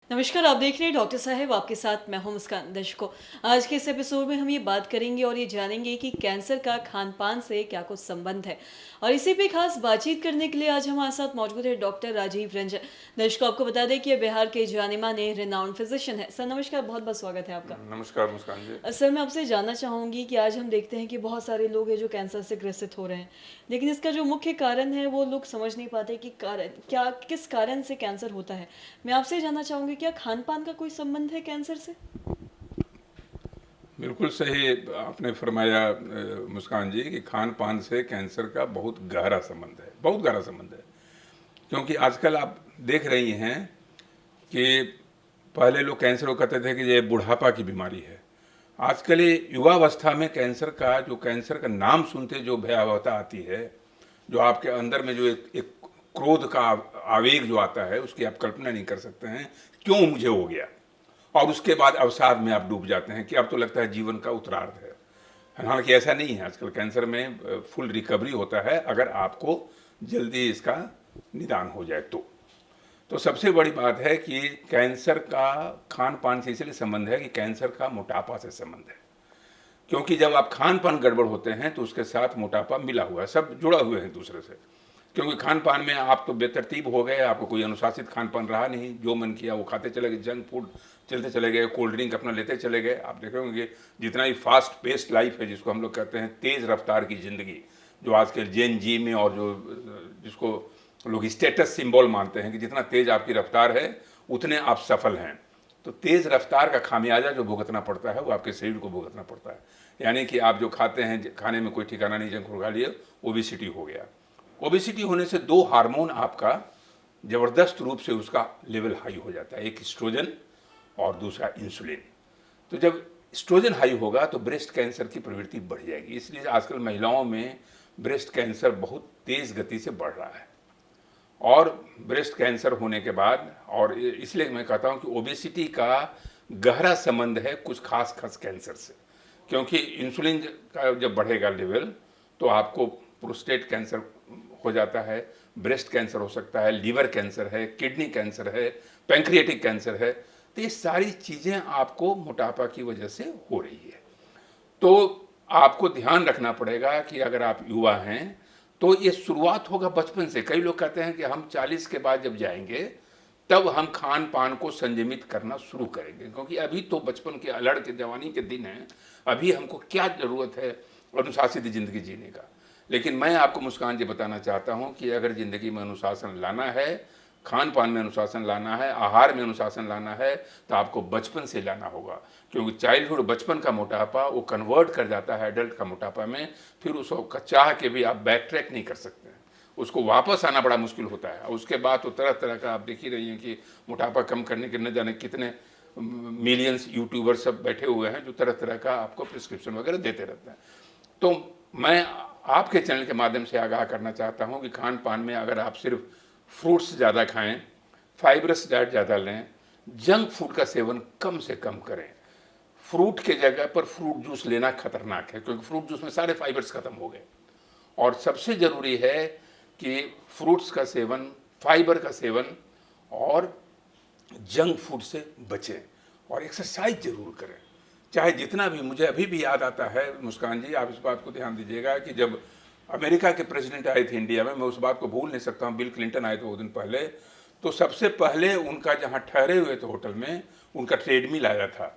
नमस्कार, आप देख रहे हैं डॉक्टर साहब, आपके साथ मैं हूं मुस्कान। दर्शकों, आज के इस एपिसोड में हम ये बात करेंगे और ये जानेंगे कि कैंसर का खान पान से क्या कुछ संबंध है। और इसी पे खास बातचीत करने के लिए आज हमारे साथ मौजूद है डॉक्टर राजीव रंजन। दर्शकों, आपको बता दें कि ये बिहार के जाने माने रिनाउंड फिजिशियन है। सर नमस्कार, बहुत बहुत स्वागत है आपका। नमस्कार मुस्कान जी। सर, मैं आपसे जानना चाहूँगी कि आज हम देखते हैं कि बहुत सारे लोग हैं जो कैंसर से ग्रसित हो रहे हैं, लेकिन इसका जो मुख्य कारण है वो लोग समझ नहीं पाते कि किस कारण से कैंसर होता है। मैं आपसे जानना चाहूँगी, क्या खान पान का कोई संबंध है कैंसर से? बिल्कुल सही आपने फरमाया मुस्कान जी कि खान पान से कैंसर का बहुत गहरा संबंध है, बहुत गहरा संबंध है। क्योंकि आजकल आप देख रही हैं कि पहले लोग कैंसर को कहते थे कि ये बुढ़ापा की बीमारी है। आजकल ये युवावस्था में कैंसर का नाम सुनते जो भयावहता आती है, जो आपके अंदर में जो एक क्रोध का आवेग जो आता है, उसकी आप कल्पना नहीं कर सकते हैं क्यों मुझे हो गया। और उसके बाद अवसाद में आप डूब जाते हैं कि अब तो लगता है जीवन का उत्तरार्ध है। हालांकि ऐसा नहीं है, आजकल कैंसर में फुल रिकवरी होता है अगर आपको जल्दी इसका निदान हो जाए तो सबसे बड़ी बात है कि कैंसर का खान पान से इसलिए संबंध है कि कैंसर का मोटापा से संबंध है। क्योंकि जब आप खान पान गड़बड़ होते हैं तो उसके साथ मोटापा मिला हुआ है, सब जुड़ा हुए हैं दूसरे से। क्योंकि खान पान में आप तो बेतरतीब हो गए, आपको कोई अनुशासित खान पान रहा नहीं, जो मन किया वो खाते चले गए, जंक फूड चलते चले गए, कोल्ड ड्रिंक अपना लेते चले गए। आप देख रहे होंगे जितना ही फास्ट पेस्ड लाइफ है, जिसको हम लोग कहते हैं तेज़ रफ्तार की ज़िंदगी, जो आजकल जेन जी में और जिसको लोग स्टेटस सिंबल मानते हैं कि जितना तेज़ आपकी रफ्तार है उतने आप सफल हैं। तो तेज़ रफ्तार का खामियाजा जो भुगतना पड़ता है वो आपके शरीर को भुगतना पड़ता है। यानी कि आप जो खाते हैं, खाने में कोई ठिकाना नहीं, जंक फूड खा लिए, ओबेसिटी हो गया। ओबेसिटी होने से दो हार्मोन आपका ज़बरदस्त रूप से उसका लेवल हाई हो जाता है, एक एस्ट्रोजन और दूसरा इंसुलिन। तो जब एस्ट्रोजन हाई होगा तो ब्रेस्ट कैंसर की प्रवृत्ति बढ़ जाएगी। इसलिए आजकल महिलाओं में ब्रेस्ट कैंसर बहुत तेज़ गति से बढ़ रहा है। और ब्रेस्ट कैंसर होने के बाद, और इसलिए मैं कहता हूँ कि ओबेसिटी का गहरा संबंध है कुछ खास खास कैंसर से। क्योंकि इंसुलिन का जब बढ़ेगा लेवल तो आपको प्रोस्टेट कैंसर हो जाता है, ब्रेस्ट कैंसर हो सकता है, लीवर कैंसर है, किडनी कैंसर है, पैंक्रियाटिक कैंसर है। तो ये सारी चीज़ें आपको मोटापा की वजह से हो रही है। तो आपको ध्यान रखना पड़ेगा कि अगर आप युवा हैं तो ये शुरुआत होगा बचपन से। कई लोग कहते हैं कि हम 40 के बाद जब जाएंगे तब हम खान पान को संयमित करना शुरू करेंगे, क्योंकि अभी तो बचपन के अलड़ के जवानी के दिन हैं। अभी हमको क्या ज़रूरत है अनुशासित ज़िंदगी जीने का। लेकिन मैं आपको मुस्कान जी बताना चाहता हूँ कि अगर ज़िंदगी में अनुशासन लाना है, खान पान में अनुशासन लाना है, आहार में अनुशासन लाना है, तो आपको बचपन से लाना होगा। क्योंकि चाइल्डहुड, बचपन का मोटापा वो कन्वर्ट कर जाता है एडल्ट का मोटापा में। फिर उसको चाह के भी आप बैक ट्रैक नहीं कर सकते हैं, उसको वापस आना बड़ा मुश्किल होता है। उसके बाद तो तरह तरह का आप देख ही रही हैं कि मोटापा कम करने के न जाने कितने मिलियंस यूट्यूबर सब बैठे हुए हैं जो तरह तरह का आपको प्रिस्क्रिप्शन वगैरह देते रहते हैं। तो मैं आपके चैनल के माध्यम से आगाह करना चाहता हूं कि खान पान में अगर आप सिर्फ फ्रूट्स ज़्यादा खाएं, फाइबरस डाइट ज़्यादा लें, जंक फूड का सेवन कम से कम करें। फ्रूट के जगह पर फ्रूट जूस लेना खतरनाक है, क्योंकि फ्रूट जूस में सारे फाइबर्स खत्म हो गए। और सबसे ज़रूरी है कि फ्रूट्स का सेवन, फाइबर का सेवन और जंक फूड से बचें और एक्सरसाइज जरूर करें। चाहे जितना भी, मुझे अभी भी याद आता है मुस्कान जी, आप इस बात को ध्यान दीजिएगा कि जब अमेरिका के प्रेसिडेंट आए थे इंडिया में, मैं उस बात को भूल नहीं सकता हूँ, बिल क्लिंटन आए थे वो दिन पहले। तो सबसे पहले उनका जहाँ ठहरे हुए थे होटल में, उनका ट्रेडमिल आया था।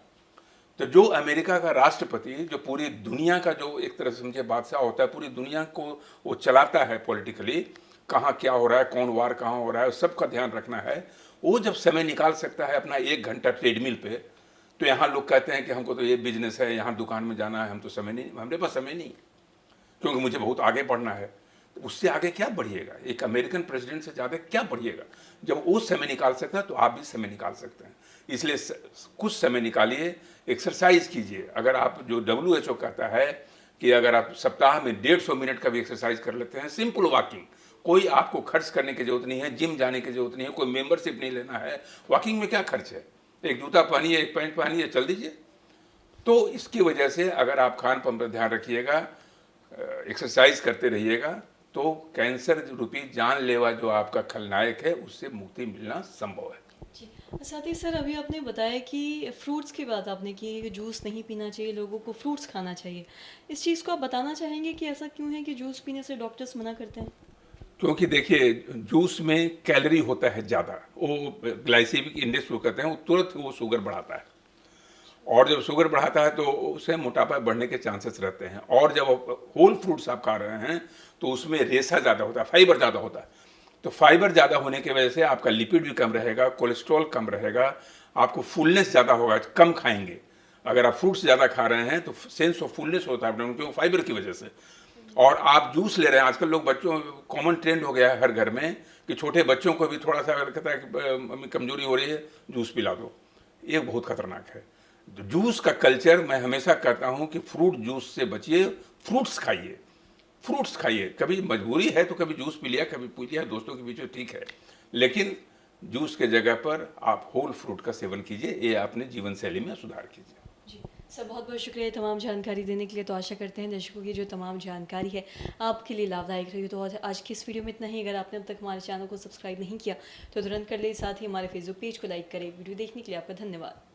तो जो अमेरिका का राष्ट्रपति, जो पूरी दुनिया का जो एक तरह से समझे बादशाह होता है, पूरी दुनिया को वो चलाता है पॉलिटिकली, कहाँ क्या हो रहा है, कौन वार कहाँ हो रहा है, सबका ध्यान रखना है। वो जब समय निकाल सकता है अपना 1 घंटा ट्रेडमिल पे, तो यहाँ लोग कहते हैं कि हमको तो ये बिजनेस है, यहाँ दुकान में जाना है, हम तो समय नहीं, हमारे पास समय नहीं, क्योंकि मुझे बहुत आगे बढ़ना है। तो उससे आगे क्या बढ़िएगा, एक अमेरिकन प्रेसिडेंट से ज़्यादा क्या बढ़िएगा। जब वो समय निकाल सकता है तो आप भी समय निकाल सकते हैं। इसलिए कुछ समय निकालिए, एक्सरसाइज कीजिए। अगर आप, जो WHO कहता है कि अगर आप सप्ताह में 150 मिनट का भी एक्सरसाइज कर लेते हैं, सिंपल वॉकिंग, कोई आपको खर्च करने की जरूरत नहीं है, जिम जाने की जरूरत नहीं है, कोई मेंबरशिप नहीं लेना है। वॉकिंग में क्या खर्च है, एक जूता पहनिए, एक पैंट पहनिए, चल दीजिए। तो इसकी वजह से अगर आप खान पान पर ध्यान रखिएगा, एक्सरसाइज करते रहिएगा, तो कैंसर रूपी जानलेवा जो आपका खलनायक है उससे मुक्ति मिलना संभव है। साथ ही सर अभी आपने बताया कि फ्रूट्स की बात आपने की कि जूस नहीं पीना चाहिए, लोगों को फ्रूट्स खाना चाहिए। इस चीज़ को आप बताना चाहेंगे कि ऐसा क्यों है कि जूस पीने से डॉक्टर्स मना करते हैं? क्योंकि देखिए जूस में कैलोरी होता है ज़्यादा, वो ग्लाइसेमिक इंडेक्स वो कहते हैं, वो तुरंत वो शुगर बढ़ाता है। और जब शुगर बढ़ाता है तो उससे मोटापा बढ़ने के चांसेस रहते हैं। और जब होल फ्रूट्स आप खा रहे हैं तो उसमें रेशा ज़्यादा होता है, फाइबर ज़्यादा होता है। तो फाइबर ज़्यादा होने की वजह से आपका लिपिड भी कम रहेगा, कोलेस्ट्रॉल कम रहेगा, आपको फुलनेस ज़्यादा होगा, कम खाएंगे। अगर आप फ्रूट्स ज़्यादा खा रहे हैं तो सेंस ऑफ फुलनेस होता है क्योंकि फाइबर की वजह से। और आप जूस ले रहे हैं, आजकल लोग बच्चों कॉमन ट्रेंड हो गया है हर घर में कि छोटे बच्चों को भी थोड़ा सा अगर कहता है कि मम्मी कमजोरी हो रही है जूस पिला दो, ये बहुत खतरनाक है। तो जूस का कल्चर मैं हमेशा कहता हूँ कि फ्रूट जूस से बचिए, फ्रूट्स खाइए, फ्रूट्स खाइए। कभी मजबूरी है तो कभी जूस पी लिया, कभी पी लिया दोस्तों के बीच में, ठीक है, लेकिन जूस के जगह पर आप होल फ्रूट का सेवन कीजिए, ये अपने जीवन शैली में सुधार कीजिए। जी सर, बहुत बहुत शुक्रिया ये तमाम जानकारी देने के लिए। तो आशा करते हैं दर्शकों की जो तमाम जानकारी है आपके लिए लाभदायक रही। तो आज की इस वीडियो में इतना ही। अगर आपने अब तक हमारे चैनल को सब्सक्राइब नहीं किया तो तुरंत कर ले, साथ ही हमारे फेसबुक पेज को लाइक करें। वीडियो देखने के लिए आपका धन्यवाद।